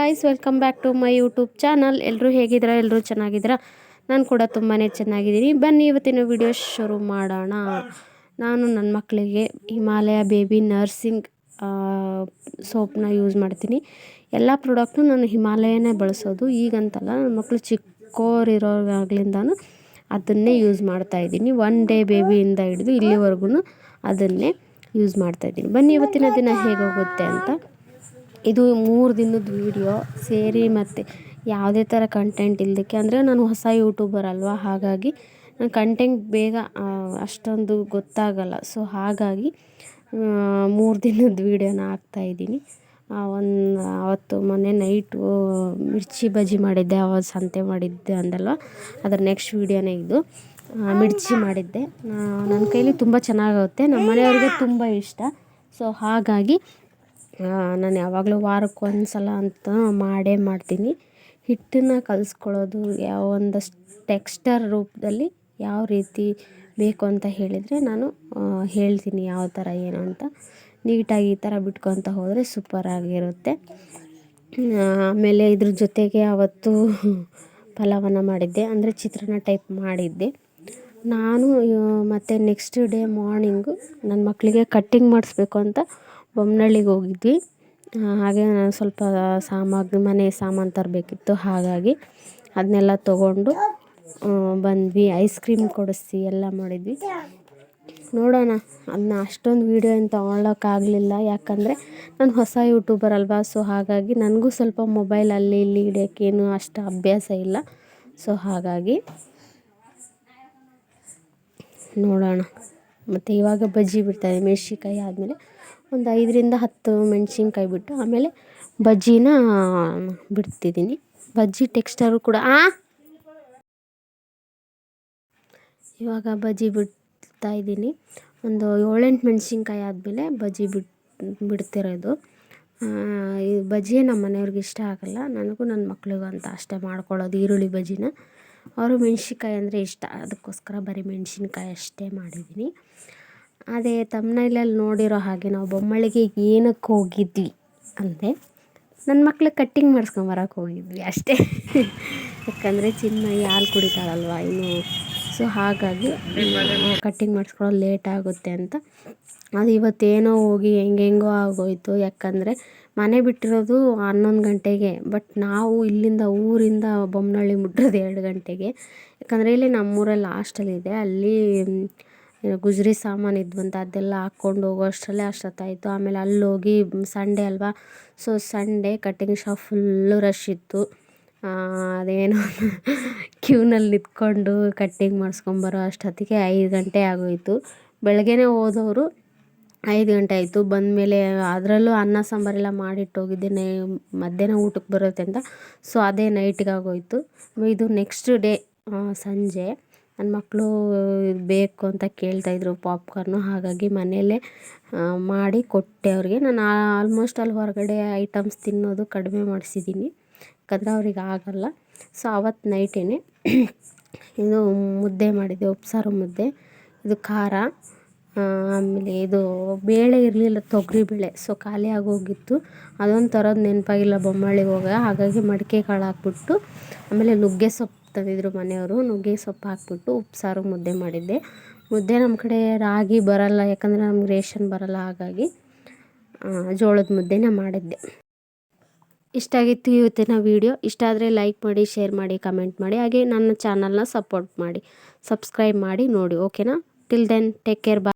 Guys, welcome back to my YouTube channel. ಎಲ್ಲರೂ ಹೇಗಿದ್ದೀರಾ? ಎಲ್ಲರೂ ಚೆನ್ನಾಗಿದ್ದೀರಾ? ನಾನು ಕೂಡ ತುಂಬಾ ಚೆನ್ನಾಗಿದ್ದೀನಿ. ಬನ್ನಿ ಇವತ್ತಿನ ವಿಡಿಯೋ ಶುರು ಮಾಡೋಣ. ನಾನು ನನ್ನ ಮಕ್ಕಳಿಗೆ ಹಿಮಾಲಯ ಬೇಬಿ ನರ್ಸಿಂಗ್ ಸೋಪ್ನ ಯೂಸ್ ಮಾಡ್ತೀನಿ. ಎಲ್ಲ ಪ್ರಾಡಕ್ಟ್ನು ನಾನು ಹಿಮಾಲಯನೇ ಬಳಸೋದು. ಈಗಂತಲ್ಲ, ನನ್ನ ಮಕ್ಕಳು ಚಿಕ್ಕೋರಿರೋವಾಗ್ಲಿಂದನೂ ಅದನ್ನೇ ಯೂಸ್ ಮಾಡ್ತಾಯಿದ್ದೀನಿ. 1 ಡೇ ಬೇಬಿಯಿಂದ ಹಿಡಿದು ಇಲ್ಲಿವರೆಗೂ ಅದನ್ನೇ ಯೂಸ್ ಮಾಡ್ತಾಯಿದ್ದೀನಿ. ಬನ್ನಿ ಇವತ್ತಿನ ದಿನ ಹೇಗೋಗುತ್ತೆ ಅಂತ. ಇದು 3 ದಿನದ ವೀಡಿಯೋ ಸೇರಿ ಮತ್ತು ಯಾವುದೇ ಥರ ಕಂಟೆಂಟ್ ಇಲ್ಲದಕ್ಕೆ, ಅಂದರೆ ನಾನು ಹೊಸ ಯೂಟ್ಯೂಬರ್ ಅಲ್ವಾ, ಹಾಗಾಗಿ ನಾನು ಕಂಟೆಂಟ್ ಬೇಗ ಅಷ್ಟೊಂದು ಗೊತ್ತಾಗಲ್ಲ. ಸೊ ಹಾಗಾಗಿ 3 ದಿನದ ವೀಡಿಯೋನ ಹಾಕ್ತಾಯಿದ್ದೀನಿ. ಅವತ್ತು ಮೊನ್ನೆ ನೈಟು ಮಿರ್ಚಿ ಬಜ್ಜಿ ಮಾಡಿದ್ದೆ, ಆವತ್ತು ಸಂತೆ ಮಾಡಿದ್ದೆ ಅಂದಲ್ವ, ಅದರ ನೆಕ್ಸ್ಟ್ ವೀಡಿಯೋನೇ ಇದು. ಮಿರ್ಚಿ ಮಾಡಿದ್ದೆ. ನನ್ನ ಕೈಲಿ ತುಂಬ ಚೆನ್ನಾಗುತ್ತೆ, ನಮ್ಮ ಮನೆಯವ್ರಿಗೆ ತುಂಬ ಇಷ್ಟ. ಸೊ ಹಾಗಾಗಿ ನಾನು ಯಾವಾಗಲೂ ವಾರಕ್ಕೆ ಒಂದು ಸಲ ಅಂತ ಮಾಡೇ ಮಾಡ್ತೀನಿ. ಹಿಟ್ಟನ್ನು ಕಲಿಸ್ಕೊಳ್ಳೋದು ಒಂದಷ್ಟು ಟೆಕ್ಸ್ಚರ್ ರೂಪದಲ್ಲಿ ಯಾವ ರೀತಿ ಬೇಕು ಅಂತ ಹೇಳಿದರೆ ನಾನು ಹೇಳ್ತೀನಿ ಯಾವ ಥರ ಏನು ಅಂತ. ನೀಟಾಗಿ ಈ ಥರ ಬಿಟ್ಕೊತ ಹೋದರೆ ಸೂಪರಾಗಿರುತ್ತೆ. ಆಮೇಲೆ ಇದ್ರ ಜೊತೆಗೆ ಅವತ್ತು ಪಲಾವನ್ನು ಮಾಡಿದ್ದೆ, ಅಂದರೆ ಚಿತ್ರಾನ್ನ ಟೈಪ್ ಮಾಡಿದ್ದೆ ನಾನು. ಮತ್ತು ನೆಕ್ಸ್ಟ್ ಡೇ ಮಾರ್ನಿಂಗು ನನ್ನ ಮಕ್ಕಳಿಗೆ ಕಟ್ಟಿಂಗ್ ಮಾಡಿಸ್ಬೇಕು ಅಂತ ಬೊಮ್ಮನಳ್ಳಿಗೆ ಹೋಗಿದ್ವಿ. ಹಾಗೆ ನಾನು ಸ್ವಲ್ಪ ಮನೆ ಸಾಮಾನು ತರಬೇಕಿತ್ತು, ಹಾಗಾಗಿ ಅದನ್ನೆಲ್ಲ ತೊಗೊಂಡು ಬಂದ್ವಿ. ಐಸ್ ಕ್ರೀಮ್ ಕೊಡಿಸಿ ಎಲ್ಲ ಮಾಡಿದ್ವಿ. ನೋಡೋಣ, ಅದನ್ನ ಅಷ್ಟೊಂದು ವೀಡಿಯೋ ಏನು ತೊಗೊಳಕ್ಕಾಗಲಿಲ್ಲ, ಯಾಕಂದರೆ ನಾನು ಹೊಸ ಯೂಟ್ಯೂಬರ್ ಅಲ್ವಾ. ಸೊ ಹಾಗಾಗಿ ನನಗೂ ಸ್ವಲ್ಪ ಮೊಬೈಲ್ ಅಲ್ಲಿ ಇಲ್ಲಿ ಹಿಡಿಯೋಕ್ಕೇನು ಅಷ್ಟು ಅಭ್ಯಾಸ ಇಲ್ಲ. ಸೊ ಹಾಗಾಗಿ ನೋಡೋಣ. ಮತ್ತು ಇವಾಗ ಬಜ್ಜಿ ಬಿಡ್ತಾಯಿದ್ದೆ. ಮೆಣ್ಸಿನ್ಕಾಯಿ ಆದಮೇಲೆ ಒಂದು 5ರಿಂದ 10 ಮೆಣಸಿನ್ಕಾಯಿ ಬಿಟ್ಟು ಆಮೇಲೆ ಬಜ್ಜಿನ ಬಿಡ್ತಿದ್ದೀನಿ. ಬಜ್ಜಿ ಟೆಕ್ಸ್ಚರು ಕೂಡ ಇವಾಗ ಬಜ್ಜಿ ಬಿಡ್ತಾಯಿದ್ದೀನಿ. ಒಂದು 7-8 ಮೆಣಸಿನ್ಕಾಯಿ ಆದಮೇಲೆ ಬಜ್ಜಿ ಬಿಡ್ತಿರೋದು. ಈ ಬಜ್ಜಿ ನಮ್ಮ ಮನೆಯವ್ರಿಗೆ ಇಷ್ಟ ಆಗಲ್ಲ, ನನಗೂ ನನ್ನ ಮಕ್ಳಿಗೂ ಅಂತ ಅಷ್ಟೇ ಮಾಡ್ಕೊಳ್ಳೋದು ಈರುಳ್ಳಿ ಬಜ್ಜಿನ. ಅವರು ಮೆಣ್ಸಿನ್ಕಾಯಿ ಅಂದರೆ ಇಷ್ಟ, ಅದಕ್ಕೋಸ್ಕರ ಬರೀ ಮೆಣಸಿನ್ಕಾಯಿ ಅಷ್ಟೇ ಮಾಡಿದ್ದೀನಿ. ಅದೇ ತಮ್ಮನೇಲಲ್ಲಿ ನೋಡಿರೋ ಹಾಗೆ ನಾವು ಬೊಮ್ಮಳಿಗೆ ಏನಕ್ಕೆ ಹೋಗಿದ್ವಿ ಅಂದರೆ, ನನ್ನ ಮಕ್ಳಿಗೆ ಕಟ್ಟಿಂಗ್ ಮಾಡಿಸ್ಕೊಂಬರಕ್ಕೆ ಹೋಗಿದ್ವಿ ಅಷ್ಟೇ. ಯಾಕಂದರೆ ಚಿನ್ಮಯಿ ಹಾಲು ಕುಡಿತಾಳಲ್ವ ಇನ್ನು. ಸೊ ಹಾಗಾಗಿ ಕಟ್ಟಿಂಗ್ ಮಾಡಿಸ್ಕೊಳ್ಳೋದು ಲೇಟ್ ಆಗುತ್ತೆ ಅಂತ. ಅದು ಇವತ್ತೇನೋ ಹೋಗಿ ಹೆಂಗೆಂಗೋ ಆಗೋಯಿತು. ಯಾಕಂದರೆ ಮನೆ ಬಿಟ್ಟಿರೋದು 11 ಗಂಟೆಗೆ, ಬಟ್ ನಾವು ಇಲ್ಲಿಂದ ಊರಿಂದ ಬೊಮ್ಮನಳ್ಳಿ ಮುಟ್ಟಿರೋದು 2 ಗಂಟೆಗೆ. ಯಾಕಂದರೆ ಇಲ್ಲಿ ನಮ್ಮೂರಲ್ಲಿ ಹಾಸ್ಟೆಲ್ ಅಲ್ಲಿ ಗುಜರಿ ಸಾಮಾನು ಇದ್ವಂತ, ಅದೆಲ್ಲ ಹಾಕ್ಕೊಂಡು ಹೋಗೋ ಅಷ್ಟರಲ್ಲೇ ಅಷ್ಟೊತ್ತಾಯಿತು. ಆಮೇಲೆ ಅಲ್ಲೋಗಿ ಸಂಡೇ ಅಲ್ವಾ, so Sunday cutting shop full rush ಇತ್ತು. ಅದೇನೋ ಕ್ಯೂನಲ್ಲಿ ನಿಂತ್ಕೊಂಡು ಕಟ್ಟಿಂಗ್ ಮಾಡಿಸ್ಕೊಂಬರೋ ಅಷ್ಟೊತ್ತಿಗೆ 5 ಗಂಟೆ ಆಗೋಯಿತು. ಬೆಳಗ್ಗೆನೇ ಹೋದವರು 5 ಗಂಟೆ ಆಯಿತು. ಬಂದಮೇಲೆ ಅದರಲ್ಲೂ ಅನ್ನ ಸಾಂಬಾರೆಲ್ಲ ಮಾಡಿಟ್ಟೋಗಿದ್ದೆ ಮಧ್ಯಾಹ್ನ ಊಟಕ್ಕೆ ಬರುತ್ತೆ ಅಂತ. ಸೊ ಅದೇ ನೈಟಿಗೆ ಆಗೋಯಿತು. ಇದು ನೆಕ್ಸ್ಟ್ ಡೇ ಸಂಜೆ ನನ್ನ ಮಕ್ಕಳು ಬೇಕು ಅಂತ ಕೇಳ್ತಾಯಿದ್ರು ಪಾಪ್ಕಾರ್ನು, ಹಾಗಾಗಿ ಮನೆಯಲ್ಲೇ ಮಾಡಿ ಕೊಟ್ಟೆ ಅವ್ರಿಗೆ. ನಾನು ಆಲ್ಮೋಸ್ಟ್ ಅಲ್ಲಿ ಹೊರಗಡೆ ಐಟಮ್ಸ್ ತಿನ್ನೋದು ಕಡಿಮೆ ಮಾಡಿಸಿದ್ದೀನಿ, ಯಾಕಂದರೆ ಅವ್ರಿಗೆ ಆಗಲ್ಲ. ಸೊ ಅವತ್ತು ನೈಟೇ ಇದು ಮುದ್ದೆ ಮಾಡಿದ್ದೆ, ಉಪ್ಸಾರು ಮುದ್ದೆ. ಇದು ಖಾರ, ಆಮೇಲೆ ಇದು ಬೇಳೆ ಇರಲಿಲ್ಲ, ತೊಗರಿ ಬೇಳೆ. ಸೊ ಖಾಲಿ ಆಗೋಗಿತ್ತು, ಅದೊಂದು ತರೋದು ನೆನಪಾಗಿಲ್ಲ ಬೊಮ್ಮಳ್ಳಿಗೆ ಹೋಗ. ಹಾಗಾಗಿ ಮಡಿಕೆ ಕಾಳು ಹಾಕ್ಬಿಟ್ಟು, ಆಮೇಲೆ ನುಗ್ಗೆ ಸೊಪ್ಪು ತಂದಿದ್ರು ಮನೆಯವರು, ನುಗ್ಗೆ ಸೊಪ್ಪು ಹಾಕ್ಬಿಟ್ಟು ಉಪ್ಸಾರು ಮುದ್ದೆ ಮಾಡಿದ್ದೆ. ಮುದ್ದೆ ನಮ್ಮ ಕಡೆ ರಾಗಿ ಬರಲ್ಲ, ಯಾಕಂದರೆ ನಮ್ಗೆ ರೇಷನ್ ಬರಲ್ಲ, ಹಾಗಾಗಿ ಜೋಳದ ಮುದ್ದೆನೇ ಮಾಡಿದ್ದೆ. ಇಷ್ಟ ಆಗಿತ್ತು ಇವತ್ತಿನ ವೀಡಿಯೋ. ಇಷ್ಟ ಆದರೆ ಲೈಕ್ ಮಾಡಿ, ಶೇರ್ ಮಾಡಿ, ಕಮೆಂಟ್ ಮಾಡಿ. ಹಾಗೆ ನನ್ನ ಚಾನಲ್ನ ಸಪೋರ್ಟ್ ಮಾಡಿ, ಸಬ್ಸ್ಕ್ರೈಬ್ ಮಾಡಿ ನೋಡಿ. ಓಕೆನಾ? ಟಿಲ್ ದೆನ್ ಟೇಕ್ ಕೇರ್, ಬಾಯ್.